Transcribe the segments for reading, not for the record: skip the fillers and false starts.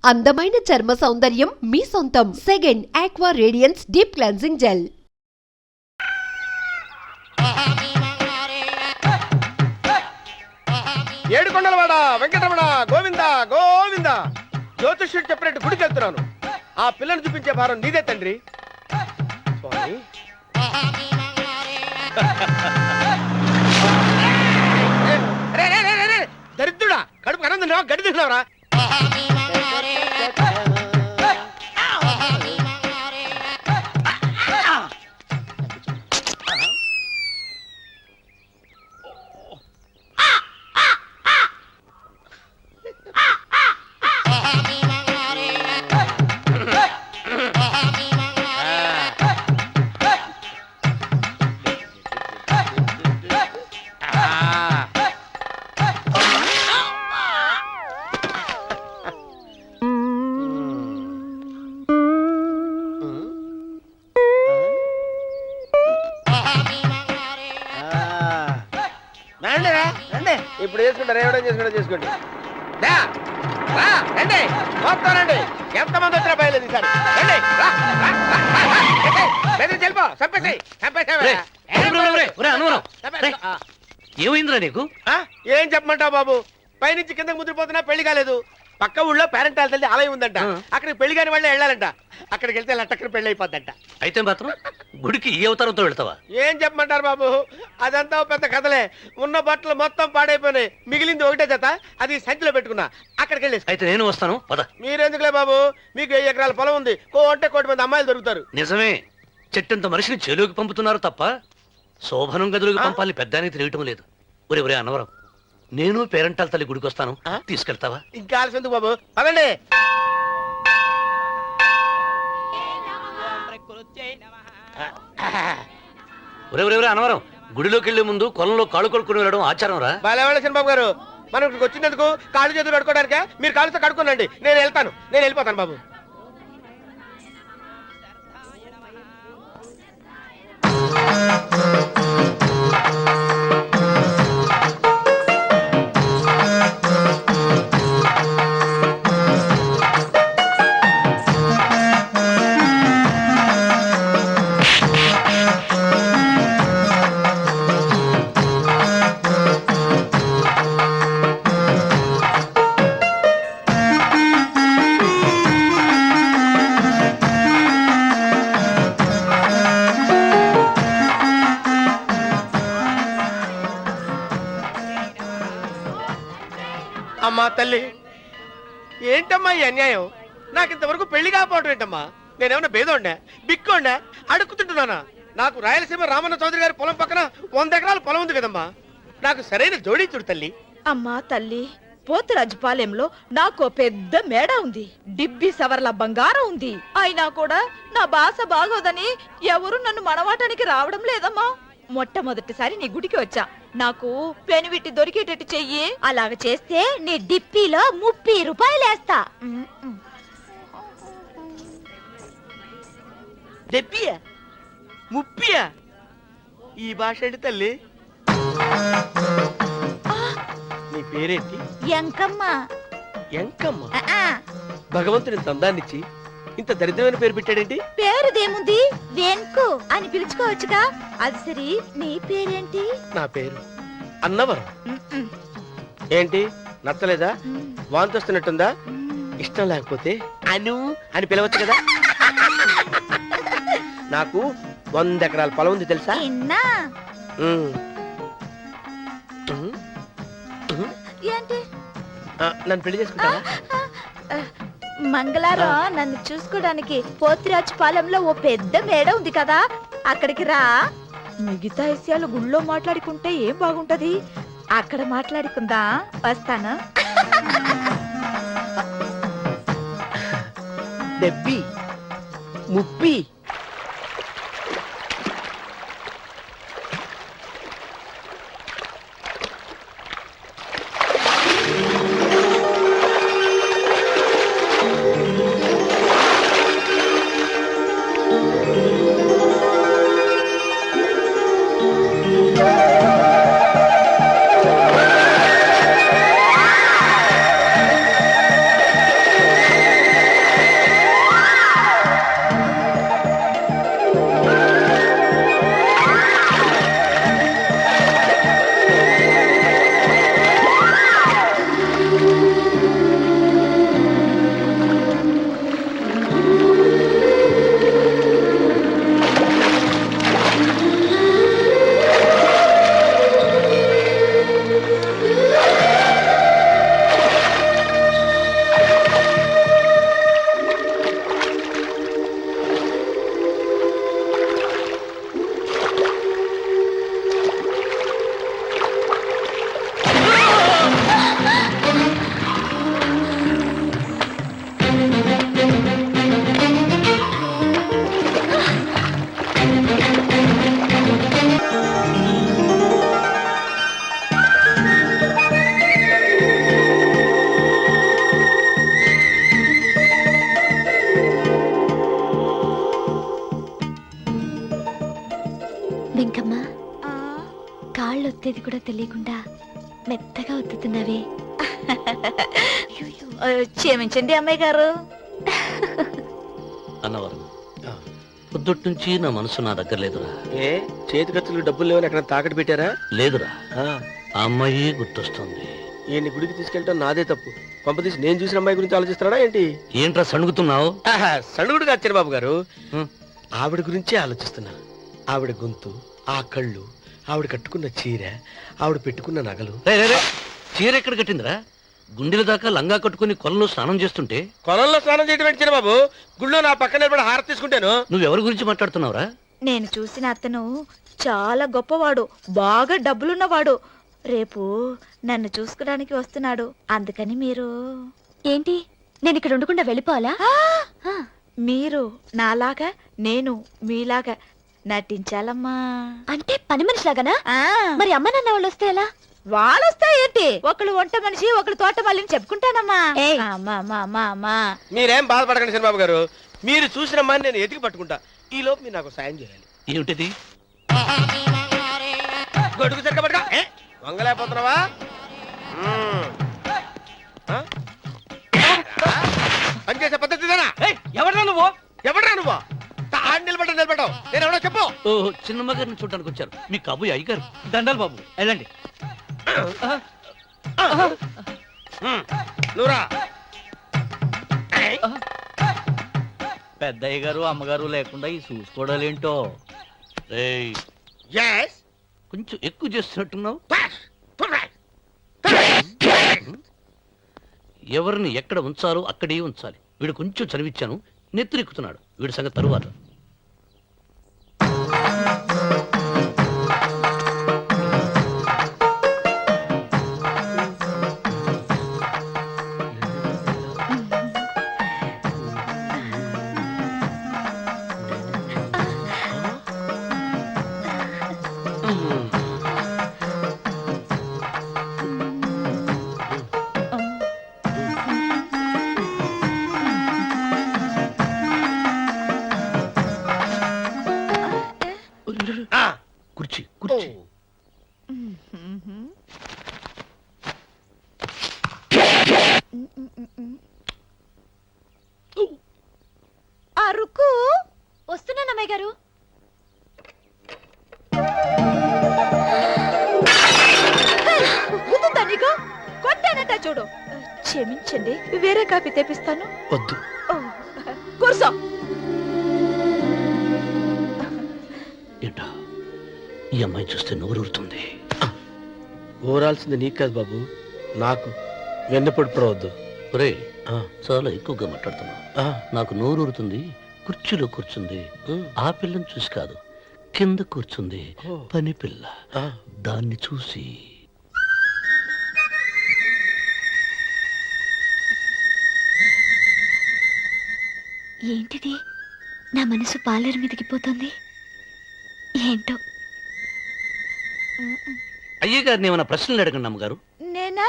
అందమైన చర్మ సౌందర్యం మీ సొంతం. Second aqua radiance deep cleansing gel. ఏడుకొండలవాడ వెంకటరమణ గోవింద గోవింద. జ్యోతిష్యుడు చెప్పినట్టు గుడికి వెళ్తున్నాను. ఆ పిల్లను చూపించే భారం నీదే తండ్రి. స్వామి దరిద్రుడా, కడుపు అన్నం తిన్నావా గడి తిన్నావరా? ఇప్పుడు చేసుకుంటారు, ఎవడో చేసుకోండి. రండి మొత్తం రండి. ఎంతమంది వచ్చినా బయలుదేరి ఏమైందిరా నీకు? ఏం చెప్పమంటావు బాబు? పైనుంచి కిందకి ముద్రపోతున్నా పెళ్లి కాలేదు. పక్క ఊళ్ళో పేరెంట్ తల్లి ఆలయం ఉందంట. అక్కడికి పెళ్లి కాని వాళ్ళే వెళ్ళాలంట. అక్కడికి వెళ్తే లట్టక్కన పెళ్లి అయిపోద్దంట. అయితే మాత్రం గుడికి ఈ అవతారంతో వెళ్తావా? ఏం చెప్పమంటారు బాబు, అదంతా పెద్ద కథలే. ఉన్న బట్టలు మొత్తం పాడైపోయినాయి. మిగిలింది ఒకటే జత, అది సంచిలో పెట్టుకున్నా. అక్కడికి వెళ్ళేసి అయితే నేను వస్తాను పద. మీరెందుకులే బాబు, మీకు 10 ఎకరాల పొలం ఉంది. అంటే 1 మంది అమ్మాయిలు దొరుకుతారు. నిజమే, చెట్టంత మనిషిని చేలోకి పంపుతున్నారు తప్ప శోభనం గదులకు పంపాలని పెద్దానికి తెలియటం లేదు. ఒరే అన్నవరం, నేను పేరెంటాల తల్లి గుడికి వస్తాను, తీసుకెళ్తావా? ఇంకా ఆలస్యం ఎందుకు బాబు, పదండి. ఒరే అన్నవరం, గుడిలోకి వెళ్లే ముందు కొలంలో కాళ్ళు కొడుకుని వెళ్ళడం ఆచారం రా. బాలేవాళ్ళ చంద్రబాబు గారు, మనం ఇక్కడికి వచ్చినందుకు కాళ్ళు చేతులు కడుక్కోవడానికే. మీరు కాళ్ళతో కడుక్కోనండి, నేను వెళ్తాను. నేను వెళ్ళిపోతాను బాబు. అమ్మా తల్లి, ఏంటమ్మా ఈ అన్యాయం? నాకు ఇంతవరకు పెళ్లి కాకపోవడం ఏంటమ్మా? నేనేమన్నా బేదోండా, బిక్కోండా, అడుక్కుతుంటున్నానా? నాకు రాయలసీమ రామన్న చౌదరి గారి పొలం పక్కన 100 ఎకరాల పొలం ఉంది కదమ్మా. నాకు సరైన జోడించుడు తల్లి. అమ్మా తల్లి, పోతురాజుపాలెంలో నాకు పెద్ద మేడ ఉంది. డిబ్బి సవర్ల బంగారం ఉంది. అయినా కూడా నా భాష బాగోదని ఎవరు నన్ను మనవాటానికి రావడం లేదమ్మా. మొట్టమొదటిసారి నీ గుడికి వచ్చా. నాకు పెనువిట్టి దొరికేటట్టు చెయ్యి. అలాగ చేస్తే నీ డిప్పిలో 30 రూపాయలు వేస్తా. డెబ్బియా 30? ఈ భాష ఏంటి తల్లి? నీ పేరేంటి? ఎంకమ్మ. ఎంకమ్మ? భగవంతుని ఇంత అందాన్నిచ్చి ఇంత దరిద్రమైన పేరు పెట్టాడేంటి? పేరుదేముంది, వెంకు అని పిలుచుకోవచ్చుగా. అది సరి, నీ పేరేంటి? నా పేరు అన్నవరం. ఏంటి నచ్చలేదా? వాంతొస్తున్నట్టుందా? ఇష్టం లేకపోతే అను అని పిలవచ్చు కదా. నాకు 100 ఎకరాల పొలం ఉంది తెలుసా? ఏంటి? నన్ను పెళ్లి చేసుకుంటావా? మంగళవారం నన్ను చూసుకోవడానికి పోతిరాజుపాలెంలో ఓ పెద్ద మేడ ఉంది కదా, అక్కడికి రా. మిగతా విషయాలు గుళ్ళో మాట్లాడుకుంటే ఏం బాగుంటది, అక్కడ మాట్లాడుకుందా. వస్తాను. డెబ్బి 30. ఒత్తేది కూడా తెలియకుండా మెత్తగా ఒత్తుతున్నావే. క్షమించండి అమ్మాయి గారు. అన్నవరం పొద్దుటి నుంచి నా మనసు నా దగ్గర లేదురా. ఏ చేతి ఖర్చులు డబ్బులు లేవని ఎక్కడ తాకట్టు పెట్టారా? లేదురా, ఆ, ఆ అమ్మాయి గుర్తొస్తుంది. ఈయన్ని గుడికి తీసుకెళ్ళటం నాదే తప్పు. పంపతీసి నేను చూసిన అమ్మాయి గురించి ఆలోచిస్తున్నాడా ఏంటి? ఏంట్రా సణుగుతున్నావు? సణుగుడు కాదు చిరబాబు గారు, హ్మ్. ఆవిడ గురించే ఆలోచిస్తున్నా. ఆవిడ గొంతు, ఆ కళ్ళు, ఆవిడ కట్టుకున్న చీర, ఆవిడ పెట్టుకున్న నగలు. చీర ఎక్కడ కట్టిందిరా? గుండెల దాకా లంగా కట్టుకుని కొలంలో స్నానం చేస్తుంటే. కొలంలో స్నానం చేయడం ఏంటి చిరబాబు? గుళ్ళో నా పక్కన నిలబడి హారతి తీసుకుంటాను. నువ్వెవరి గురించి మాట్లాడుతున్నావురా? నేను చూసిన అతను చాలా గొప్పవాడు, బాగా డబ్బులున్నవాడు. రేపు నన్ను చూసుకోడానికి వస్తున్నాడు. అందుకని మీరు ఏంటి, నేను ఇక్కడ ఉండకుండా వెళ్ళిపోవాలా? ఆ, మీరు నాలాగా, నేను మీలాగా నటించాలమ్మా. అంటే పని మనిషిలాగానా? ఆ, మరి అమ్మ నాన్న వాళ్ళు వస్తే ఎలా? వాళ్ళొస్తా ఏంటి? ఒకళ్ళు వంట మనిషి, ఒకళ్ళు తోట మళ్ళీ చెప్పుకుంటానమ్మా. ఏయ్. అమ్మా అమ్మా అమ్మా అమ్మా. మీరేం బాధపడకండి చిరబాబు గారు, మీరు చూసిన అమ్మాయిని నేను ఎతికి పట్టుకుంటా. ఈ లోపు మీరు నాకు సాయం చేయాలి. ఏమిటిది? గొడుగు సరిగ్గా పట్టుకో. వంగలేకపోతున్నావా? పనిచేసే పద్ధతి ఎవరా నువ్వు? ఎవడరా నువ్వు? నిలబడ్డావు. నేను ఎవడో చెప్పు. ఓ, చిన్నమ్మ గారిని చూడడానికి వచ్చారు. మీ కాబోయే అయ్యగారు. దండాలు బాబు, వెళ్ళండి. నువ్వురా. పెద్దయ్య గారు అమ్మగారు లేకుండా ఈ చూసుకోవడాలేంటో. రేయ్, Yes. కొంచెం ఎక్కువ చేస్తున్నట్టున్నావు. ఎవరిని ఎక్కడ ఉంచాలో అక్కడే ఉంచాలి. వీడు కొంచెం చదివిచ్చాను, నెత్తురెక్కుతున్నాడు. వీడి సంగతి తరువాత. కుర్చీ కుర్చీ. అరుకు వస్తున్నాను అమ్మాయి గారు. గుద్దుతా నీకు? కొట్టానట చూడు. క్షమించండి, వేరే కాఫీ తెప్పిస్తాను. వద్దు. ఓ, కూర్చో. ఏంటా, ఈ అమ్మాయి చూస్తే నోరూరుతుంది. ఊరాల్సింది నీకు కాదు బాబు, నాకు. వెన్నపొడి పడవద్దు. ఒరే, చాలా ఎక్కువగా మాట్లాడుతున్నావు. నాకు నోరూరుతుంది. కుర్చీలో కూర్చుంది. ఆ పిల్లని చూసి కాదు, కింద కూర్చుంది పని పిల్ల. దాన్ని చూసి. ఏంటిది, నా మనసు పాలేరు మీదకి పోతుంది. ఏంటో. అయ్య గారిని ఏమైనా ప్రశ్నలు అడగండి అమ్మగారు. నేనా?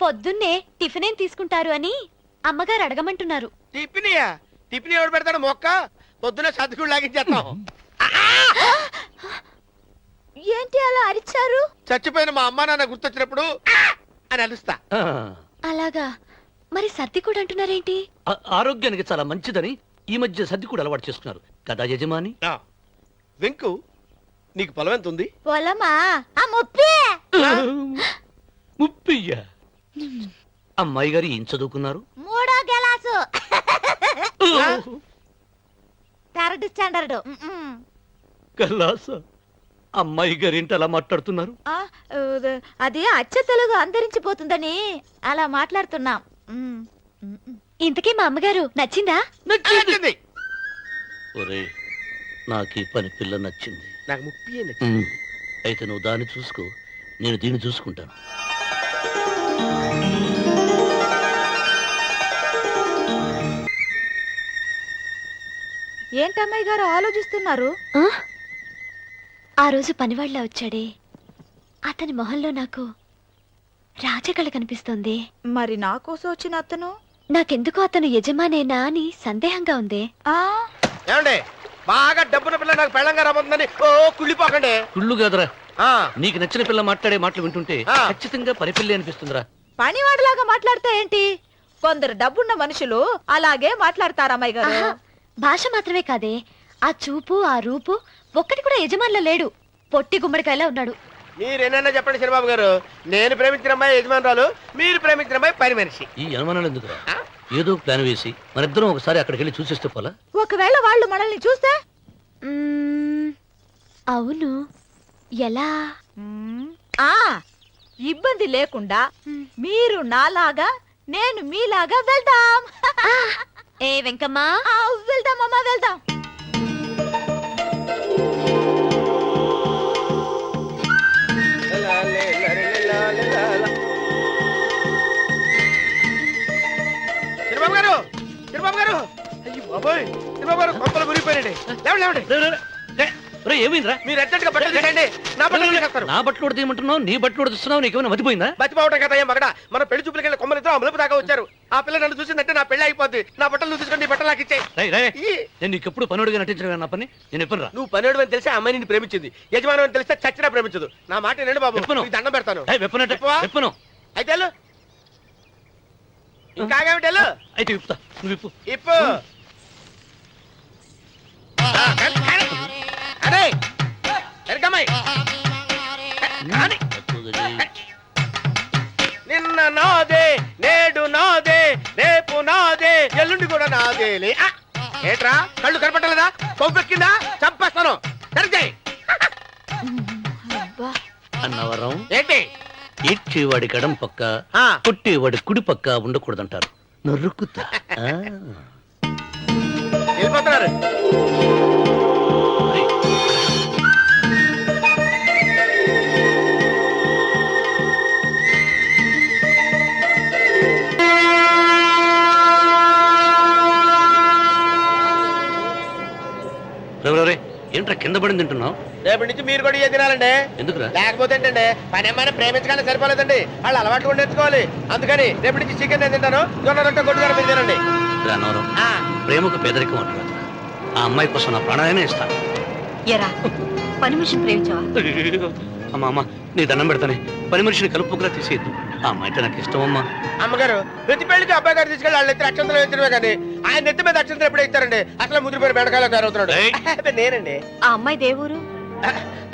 పొద్దున్నే టిఫిన్ ఏం తీసుకుంటారు అని అమ్మగారు అడగమంటున్నారు. టిఫినియా? టిఫిన్ ఎవడు పెడతాడు మొక్క? పొద్దున సర్దుకుడు లాగించేస్తాం. ఏంటి అలా అరిచారు? చచ్చిపోయిన మా అమ్మా నాన్న గుర్తొచ్చినప్పుడు అని అలుస్తా. ఆ, అలాగా? మరి సర్ది కూడా అంటున్నారేంటి? ఆరోగ్యానికి చాలా మంచిదని ఈ మధ్య సర్ది కూడా అలవాటు చేసుకున్నారు కదా యజమాని. వెంకు, నీకు పొలం ఎంత ఉంది? పొలమా? ఆ ముప్పి. ముప్పయ్య. అమ్మాయి గారు ఏం చదువుకున్నారు? 3వ గెలాసు. 3rd standard. కల్లాస. అమ్మాయి గారు ఏంటి అలా మాట్లాడుతున్నారు? అది అచ్చ తెలుగు అంతరించిపోతుందని అలా మాట్లాడుతున్నాం. ఇంతకీ మా అమ్మగారు నచ్చిందా? నచ్చింది. ఒరే, నాకు ఈ పని పిల్ల నచ్చింది. నాకు ముప్పి. అయితే నువ్వు దాన్ని చూసుకో, నేను దీన్ని చూసుకుంటాను. ఏంటమ్మాయి గారు ఆలోచిస్తున్నారు? ఆ రోజు పనివాళ్ళ వచ్చాడే, అతని మొహంలో నాకు రాజకళ కనిపిస్తోంది. మరి నా కోసం వచ్చిన అతను? నాకెందుకో అతను యజమానేనా అని సందేహంగా ఉంది. ఏమండి, బాగా డబ్బున పిల్ల నాకు పెళ్ళంగా రాబోతుందని ఓ కుళ్ళిపోకండి. కుళ్ళు కాదురా, ఆ, నీకు నచ్చిన పిల్ల మాట్లాడే మాటలు వింటుంటే ఆ. ఖచ్చితంగా పనిపిల్లి అనిపిస్తుందిరా. పనివాడిలాగా మాట్లాడితే ఏంటి? కొందరు డబ్బున్న మనుషులు అలాగే మాట్లాడతారు అమ్మాయి గారు. ఆహా, భాష మాత్రమే కాదే, ఆ చూపు ఆ రూపు ఒక్కటి కూడా యజమానిలో లేడు. పొట్టి గుమ్మడికాయలా ఉన్నాడు. మీరేనన్నా చెప్పండి చంద్రబాబు గారు, నేను ప్రేమించిన అమ్మాయి యజమానురాలు, మీరు ప్రేమించిన అమ్మాయి పని మనిషి. ఈ అనుమానాలు ఎందుకురా? ఏదో ప్లాన్ వేసి మనిద్దరం ఒకసారి అక్కడికి వెళ్ళి చూసేస్తే పోలా? ఒకవేళ వాళ్ళు మనల్ని చూస్తే? మ్మ్, అవును, ఎలా? ఆ ఇబ్బంది లేకుండా మీరు నాలాగా నేను మీలాగా వెళ్దాం. ఏ వెంకమ్మ, ఆ, వెళ్దాం అమ్మా, వెళ్దాం. చంద్రబాబు గారు, చంద్రబాబు గారు, అయ్యో బాబోయ్, చంద్రబాబు గారు కొంపలు మురిగిపోయారండి. లేవండి, లేవండి. ఏమైందిరా? మీరు ఎట్టగా బట్టలు తీసేయండి, నా బట్టలు తీసేస్తారు. నా బట్టలు ఉడతీయమంటున్నావు, నీ బట్టలు ఉడుతున్నావు, నీకేమైనా మతిపోయిందా? బతిపోవటం కదా ఏం మగడ, మన పెళ్లి చూపులకి వెళ్ళి కొమ్మలితో అమలుపు దాకా వచ్చారు. ఆ పిల్ల నన్ను చూసిందంటే నా పెళ్లి అయిపోద్ది. నా బట్టలు నువ్వు తీసుకొని నీ బట్టలు నాకు ఇచ్చేయి. రేయ్, రేయ్, నేను నీకు ఎప్పుడు పనుడిగా నటించడం నా పని. నేను ఎప్పుడు రా? నువ్వు పనివాడు అని తెలిసి ఆ అమ్మాయి నిన్ను ప్రేమించింది, యజమాని అని తెలిస్తే చచ్చినా ప్రేమించదు. నా మాట వినండి బాబు, చెప్పను. నీకు దండం పెడతాను. వెప్పనట్టు చెప్పవా? వెప్పను. అయితే వెళ్ళు. ఇంకా ఆగేమిటి వెళ్ళు. అయితే విప్పుతా, నువ్వు విప్పు. ఇప్పు. అరే ఎరకమ్మాయి కానీ నిన్న నాదే, నేడు నాదే, రేపు నాదే, ఎల్లుండి కూడా నాదేలే. ఏట్రా కళ్ళు కనపట్టలేదా? కొవ్వెక్కిందా? చంపేస్తాను. సరిచేయి. అన్నవరం ఏంటి? ఈడ్చేవాడి కడం పక్క, ఆ. కొట్టేవాడి కుడి పక్క ఉండకూడదంటారు. నరుక్కుతా. వెళ్ళిపోతున్నారు. ఏంట్రా కింద పడింది తింటున్నావు? రేపటి నుంచి మీరు కూడా ఇదే తినాలండి. ఎందుకురా? లేకపోతే ఏంటండి, పని ఏమైనా ప్రేమించగానే సరిపోలేదండి, వాళ్ళు అలవాట్లు కూడా నేర్చుకోవాలి. అందుకని రేపటి నుంచి చికెన్ నేను తింటాను, జొన్న రొట్టె కొట్టుగారు మీరు తినండి. అన్నవరం, ఆ, ప్రేమకు పేదరికం అంటారు. ఆ అమ్మాయి కోసం నా ప్రాణాలనే ఇస్తాను. ఎరా పని మనిషిని ప్రేమించావా? అమ్మా అమ్మ, నీ దండం పెడతానే, పని మనిషిని కలుపుకులా తీసేయద్దు. ఆ అమ్మాయి అంటే నాకు ఇష్టం అమ్మా. అమ్మగారు ప్రతి పెళ్లికి అబ్బాయి గారు తీసుకెళ్ళి వాళ్ళు ఎత్తి అక్షంతలు వేయించడమే కానీ ఆయన నెత్తి మీద అక్షంతలు ఎప్పుడే ఇస్తారండి. అసలు ముదిరిపోయిన బెడకాయలో తయారవుతున్నాడు. ఏయ్. నేనండి. ఆ అమ్మాయి దేవురు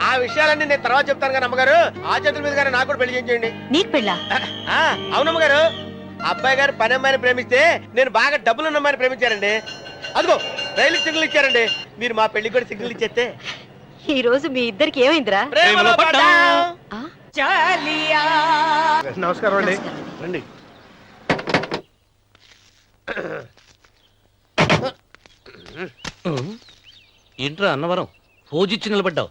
ఆ విషయాలన్నీ నేను తర్వాత చెప్తాను కానీ అమ్మగారు, ఆ చేతుల మీద కానీ నాకు కూడా పెళ్లి చేయండి. నీకు పెళ్ళా? అవునమ్మగారు, అబ్బాయి గారు పని అమ్మాయిని ప్రేమిస్తే నేను బాగా డబ్బులున్న అమ్మాయిని ప్రేమించారండి. అదిగో రైలు సిగ్నల్ ఇచ్చారండి. మీరు మా పెళ్లికి కూడా సిగ్నల్ ఇచ్చేస్తే. ఈ రోజు మీ ఇద్దరికి ఏమైందిరా? ప్రేమలో పడ్డాం. ఆ? నమస్కారం అండి. రండి. ఏంట్రా అన్నవరం, ఫోజిచ్చి నిలబడ్డావు?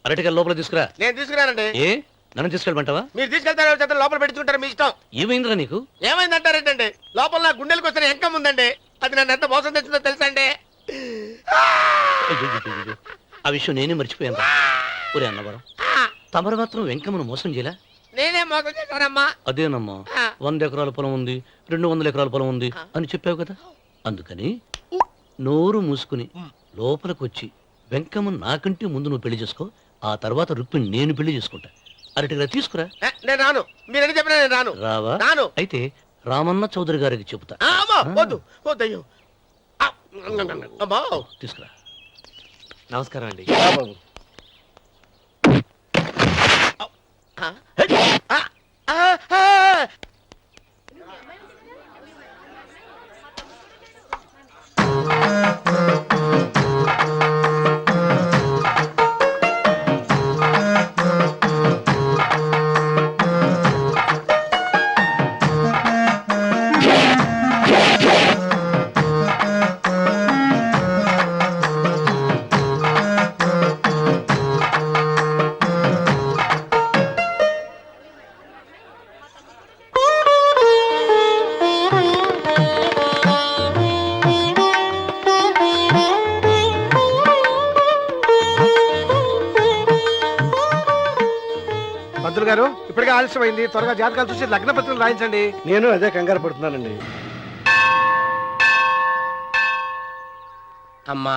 అరటికల్ లోపల తీసుకురా. నేను తీసుకురానండి. ఏ నన్ను తీసుకెళ్ళమంటావా? మీరు తీసుకెళ్తారో చేత లోపల పెట్టుకుంటారు, మీ ఇష్టం. ఏమైందిరా నీకు? ఏమైందంటారేంటండి, లోపల నా గుండెలకు వస్తే ఎంకం ఉందండి. అది నన్ను ఎంత మోసం తెచ్చిందో తెలుసా అండి. అయ్యయ్యయ్యయ్యో, ఆ విషయం నేనే మర్చిపోయాను. ఒరే అన్నవరం, తమరు మాత్రం వెంకమ్మను మోసం చేయలా? నేనే మోసం చేశానమ్మా. అదేనమ్మా, 100 ఎకరాల పొలం ఉంది, 200 ఎకరాల పొలం ఉంది అని చెప్పావు కదా. అందుకని నోరు మూసుకుని లోపలికి వచ్చి వెంకమ్మ నాకంటే ముందు నువ్వు పెళ్లి చేసుకో. ఆ తర్వాత రుక్మిణి నేను పెళ్లి చేసుకుంటా. అరటిగా తీసుకురా. నేను రాను, మీరని చెప్పినా నేను రాను. రావా? రాను. అయితే రామన్న చౌదరి గారికి చెబుతా. అమ్మా, వద్దు వద్దయ్యో. అమ్మా తీసుకురా. నమస్కారం అండి. పంతులు గారు, ఇప్పటికే ఆలస్యమైంది, త్వరగా జాతకాలు చూసి లగ్న పత్రికలు రాయించండి. నేను అదే కంగారు పడుతున్నానండి. అమ్మా,